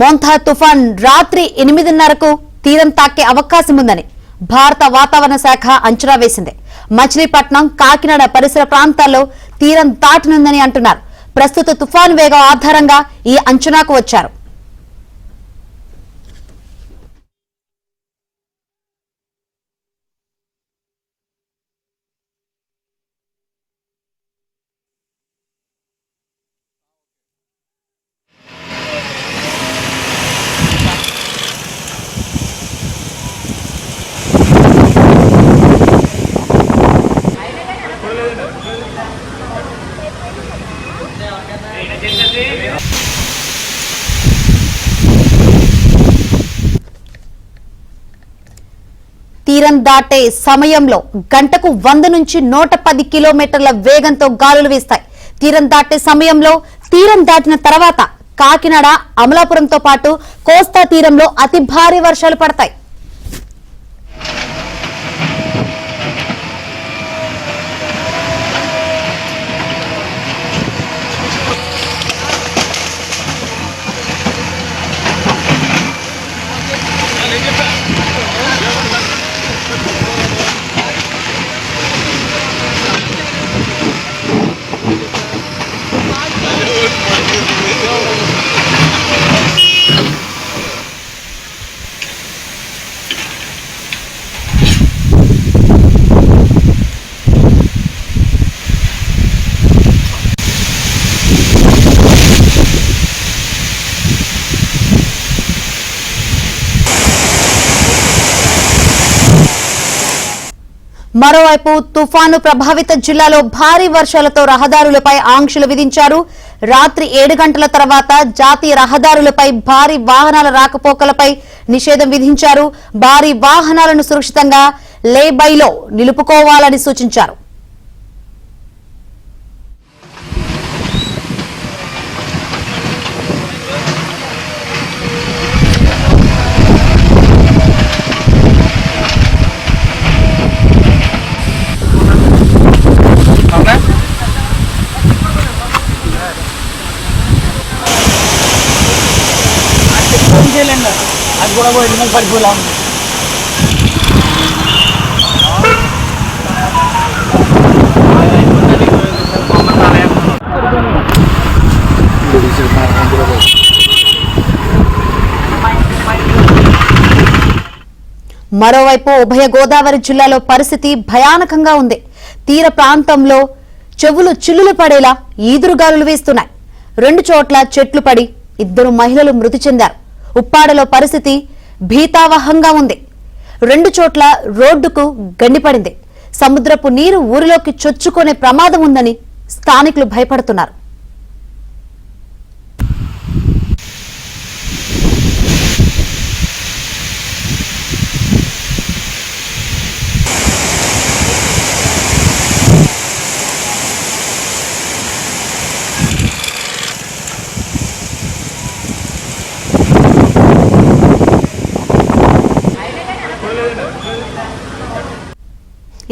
Montha తుఫాన్ రాత్రి 8:30కు తీరం తాకే అవకాశం ఉందని భారత వాతావరణ శాఖ అంచనా వేసింది. మచిలీపట్నం, కాకినాడ పరిసర ప్రాంతాల్లో తీరం దాటనుందని అంటున్నారు. ప్రస్తుత తుఫాన్ వేగం ఆధారంగా ఈ అంచనాకు వచ్చారు. తీరం దాటే సమయంలో గంటకు 100 నుంచి 110 కిలోమీటర్ల వేగంతో గాలులు వీస్తాయి. తీరం దాటే సమయంలో, తీరం దాటిన తర్వాత కాకినాడ, అమలాపురంతో పాటు కోస్తా తీరంలో అతి భారీ వర్షాలు పడతాయి. మరోవైపు తుఫాను ప్రభావిత జిల్లాలో భారీ వర్షాలతో రహదారులపై ఆంక్షలు విధించారు. రాత్రి 7 గంటల తర్వాత జాతీయ రహదారులపై భారీ వాహనాల రాకపోకలపై నిషేధం విధించారు. భారీ వాహనాలను సురక్షితంగా లేబైలో నిలుపుకోవాలని సూచించారు. అది కూడా పడిపోలా ఉంది. మరోవైపు ఉభయ గోదావరి జిల్లాలో పరిస్థితి భయానకంగా ఉంది. తీర ప్రాంతంలో చెవులు చిల్లులు పడేలా ఈదురుగాలులు వీస్తున్నాయి. 2 చోట్ల చెట్లు పడి 2 మహిళలు మృతి చెందారు. ఉప్పాడలో పరిస్థితి భీతావహంగా ఉంది. 2 చోట్ల రోడ్డుకు గండిపడింది. సముద్రపు నీరు ఊరిలోకి చొచ్చుకునే ప్రమాదం ఉందని స్థానికులు భయపడుతున్నారు.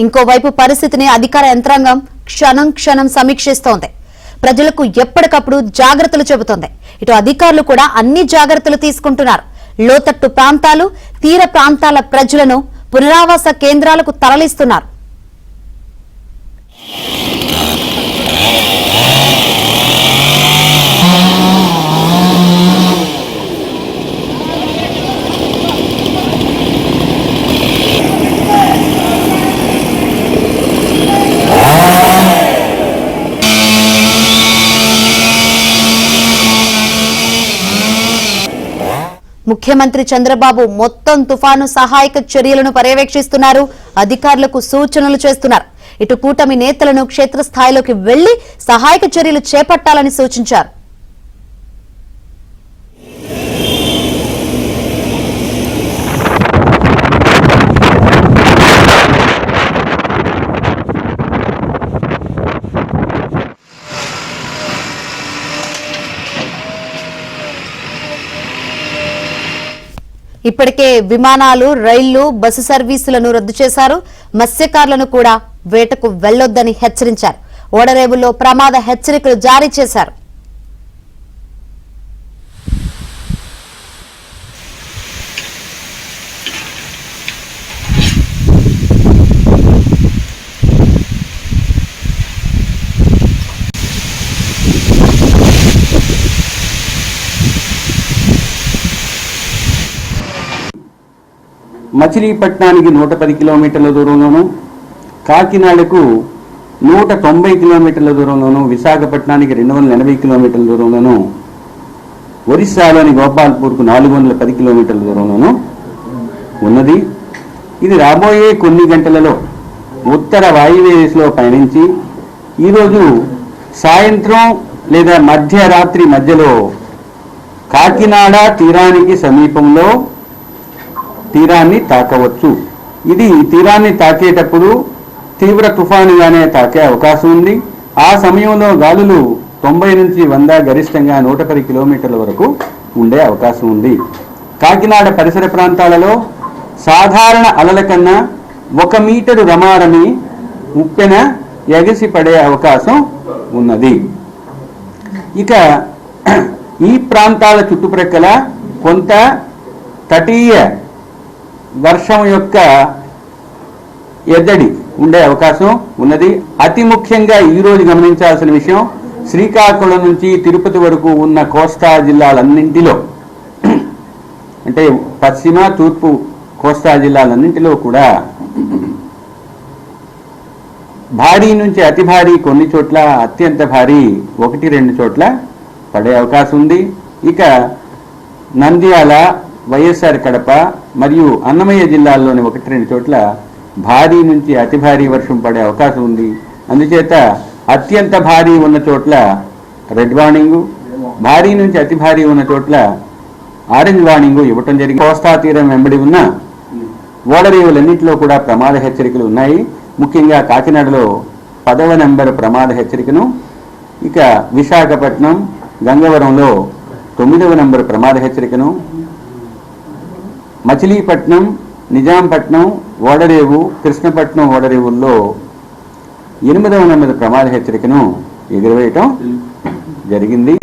ఇంకోవైపు పరిస్థితిని అధికార యంత్రాంగం క్షణం క్షణం సమీక్షిస్తోంది. ప్రజలకు ఎప్పటికప్పుడు జాగ్రత్తలు చెబుతోంది. ఇటు అధికారులు కూడా అన్ని జాగ్రత్తలు తీసుకుంటున్నారు. లోతట్టు ప్రాంతాలు, తీర ప్రాంతాల ప్రజలను పునరావాస కేంద్రాలకు తరలిస్తున్నారు. ముఖ్యమంత్రి చంద్రబాబు మొత్తం తుఫాను సహాయక చర్యలను పర్యవేక్షిస్తున్నారు. అధికారులకు సూచనలు చేస్తున్నారు. ఇటు కూటమి నేతలను క్షేత్రస్థాయిలోకి వెళ్లి సహాయక చర్యలు చేపట్టాలని సూచించారు. ఇప్పటికే విమానాలు, రైళ్లు, బస్సు సర్వీసులను రద్దు చేశారు. మత్స్యకారులను కూడా వేటకు వెళ్లొద్దని హెచ్చరించారు. ఓడరేవుల్లో ప్రమాద హెచ్చరికలు జారీ చేశారు. మచిలీపట్నానికి 110 కిలోమీటర్ల దూరంలోను, కాకినాడకు 190 కిలోమీటర్ల దూరంలోను, విశాఖపట్నానికి 280 కిలోమీటర్ల దూరంలోను, ఒరిస్సాలోని గోపాల్పూర్కు 410 కిలోమీటర్ల దూరంలోను ఉన్నది. ఇది రాబోయే కొన్ని గంటలలో ఉత్తర వాయువ్య దిశలో పయనించి ఈరోజు సాయంత్రం లేదా మధ్యరాత్రి మధ్యలో కాకినాడ తీరానికి సమీపంలో తీరాన్ని తాకవచ్చు. ఇది తీరాన్ని తాకేటప్పుడు తీవ్ర తుఫానుగానే తాకే అవకాశం ఉంది. ఆ సమయంలో గాలులు 90 నుంచి 100, గరిష్టంగా 110 కిలోమీటర్ల వరకు ఉండే అవకాశం ఉంది. కాకినాడ పరిసర ప్రాంతాలలో సాధారణ అలల కన్నా 1 మీటరు రమారమి ఉప్పెన ఎగసి పడే అవకాశం ఉన్నది. ఇక ఈ ప్రాంతాల చుట్టుప్రక్కల కొంత తటీయ వర్షం యొక్క ఎద్దడి ఉండే అవకాశం ఉన్నది. అతి ముఖ్యంగా ఈరోజు గమనించాల్సిన విషయం, శ్రీకాకుళం నుంచి తిరుపతి వరకు ఉన్న కోస్తా జిల్లాలన్నింటిలో, అంటే పశ్చిమ తూర్పు కోస్తా జిల్లాలన్నింటిలో కూడా భారీ నుంచి అతి భారీ, కొన్ని చోట్ల అత్యంత భారీ 1-2 చోట్ల పడే అవకాశం ఉంది. ఇక నంద్యాల, వైఎస్ఆర్ కడప మరియు అన్నమయ్య జిల్లాల్లోని 1-2 చోట్ల భారీ నుంచి అతి భారీ వర్షం పడే అవకాశం ఉంది. అందుచేత అత్యంత భారీ ఉన్న చోట్ల రెడ్ వార్నింగు, భారీ నుంచి అతి భారీ ఉన్న చోట్ల ఆరెంజ్ వార్నింగు ఇవ్వటం జరిగింది. కోస్తా తీరం వెంబడి ఉన్న ఓడరేవులన్నింటిలో కూడా ప్రమాద హెచ్చరికలు ఉన్నాయి. ముఖ్యంగా కాకినాడలో 10వ నెంబర్ ప్రమాద హెచ్చరికను, ఇక విశాఖపట్నం, గంగవరంలో 9వ నెంబర్ ప్రమాద హెచ్చరికను, మచిలీపట్నం, నిజాంపట్నం, ఓడరేవు, కృష్ణపట్నం ఓడరేవుల్లో 8వ నెంబర్ ప్రమాద హెచ్చరికను ఎగురవేయటం జరిగింది.